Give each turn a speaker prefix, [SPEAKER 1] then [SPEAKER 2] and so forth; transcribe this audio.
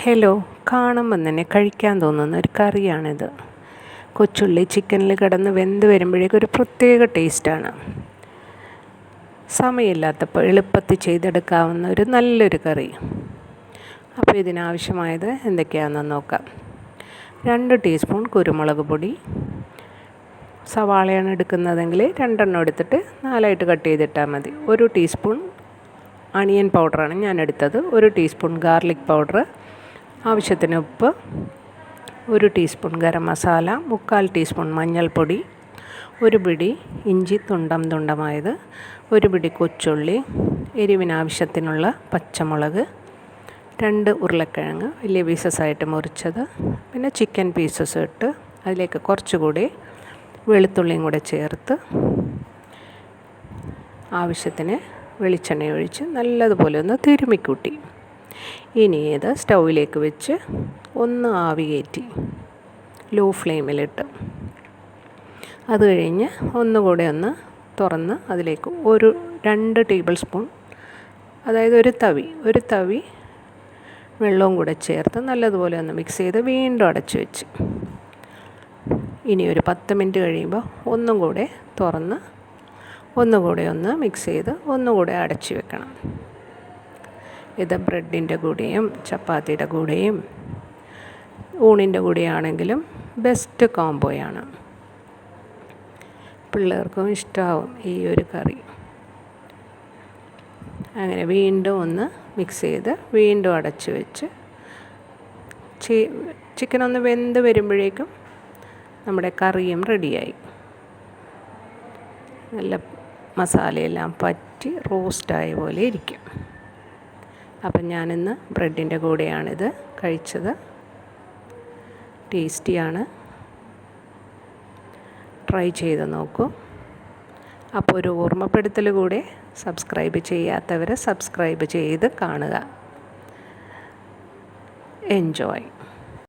[SPEAKER 1] Hello, കാണുമ്പം തന്നെ കഴിക്കാൻ തോന്നുന്ന ഒരു കറിയാണിത്. കൊച്ചുള്ളി ചിക്കനിൽ കിടന്ന് വെന്ത് വരുമ്പോഴേക്കും ഒരു പ്രത്യേക ടേസ്റ്റാണ്. സമയമില്ലാത്തപ്പോൾ എളുപ്പത്തിൽ ചെയ്തെടുക്കാവുന്ന ഒരു നല്ലൊരു കറി. അപ്പോൾ ഇതിനാവശ്യമായത് എന്തൊക്കെയാണെന്ന് നോക്കാം. 2 ടീസ്പൂൺ കുരുമുളക് പൊടി. സവാളയാണ് എടുക്കുന്നതെങ്കിൽ 2 എടുത്തിട്ട് 4 കട്ട് ചെയ്തിട്ടാൽ മതി. 1 ടീസ്പൂൺ അണിയൻ പൗഡറാണ് ഞാൻ എടുത്തത്. 1 ടീസ്പൂൺ ഗാർലിക് പൗഡർ, ആവശ്യത്തിന് ഉപ്പ്, 1 ടീസ്പൂൺ ഗരം മസാല, 3/4 ടീസ്പൂൺ മഞ്ഞൾപ്പൊടി, 1 പിടി ഇഞ്ചി തുണ്ടമായത്, 1 പിടി കൊച്ചുള്ളി, എരിവിനാവശ്യത്തിനുള്ള പച്ചമുളക്, 2 ഉരുളക്കിഴങ്ങ് വലിയ പീസസായിട്ട് മുറിച്ചത്, പിന്നെ ചിക്കൻ പീസസ് ഇട്ട് അതിലേക്ക് കുറച്ചുകൂടി വെളുത്തുള്ളിയും കൂടെ ചേർത്ത് ആവശ്യത്തിന് വെളിച്ചെണ്ണ ഒഴിച്ച് നല്ലതുപോലെ ഒന്ന് തിരുമ്മിക്കൂട്ടി. ഇനി ഇത് സ്റ്റൗവിലേക്ക് വെച്ച് ഒന്ന് ആവി കയറ്റി ലോ ഫ്ലെയിമിലിട്ട്, അത് കഴിഞ്ഞ് ഒന്നുകൂടെ ഒന്ന് തുറന്ന് അതിലേക്ക് 2 ടേബിൾ സ്പൂൺ, അതായത് ഒരു തവി വെള്ളവും കൂടെ ചേർത്ത് നല്ലതുപോലെ ഒന്ന് മിക്സ് ചെയ്ത് വീണ്ടും അടച്ച് വെച്ച് ഇനി ഒരു 10 മിനിറ്റ് കഴിയുമ്പോൾ ഒന്നും കൂടെ തുറന്ന് ഒന്നുകൂടെ ഒന്ന് മിക്സ് ചെയ്ത് ഒന്നുകൂടെ അടച്ച് വെക്കണം. ഇത് ബ്രെഡിൻ്റെ കൂടെയും ചപ്പാത്തിയുടെ കൂടെയും ഊണിൻ്റെ കൂടെയാണെങ്കിലും ബെസ്റ്റ് കോംബോയാണ്. പിള്ളേർക്കും ഇഷ്ടമാവും ഈ ഒരു കറി. അങ്ങനെ വീണ്ടും ഒന്ന് മിക്സ് ചെയ്ത് വീണ്ടും അടച്ച് വെച്ച് ചിക്കൻ ഒന്ന് വെന്ത് വരുമ്പോഴേക്കും നമ്മുടെ കറിയും റെഡിയായി. നല്ല മസാലയെല്ലാം പറ്റി റോസ്റ്റായ പോലെ ഇരിക്കും. അപ്പം ഞാനിന്ന് ബ്രെഡിൻ്റെ കൂടെയാണിത് കഴിച്ചത്. ടേസ്റ്റിയാണ്, ട്രൈ ചെയ്ത് നോക്കൂ. അപ്പോൾ ഒരു ഓർമ്മപ്പെടുത്തൽ കൂടെ, സബ്സ്ക്രൈബ് ചെയ്യാത്തവർ സബ്സ്ക്രൈബ് ചെയ്ത് കാണുക. എൻജോയ്.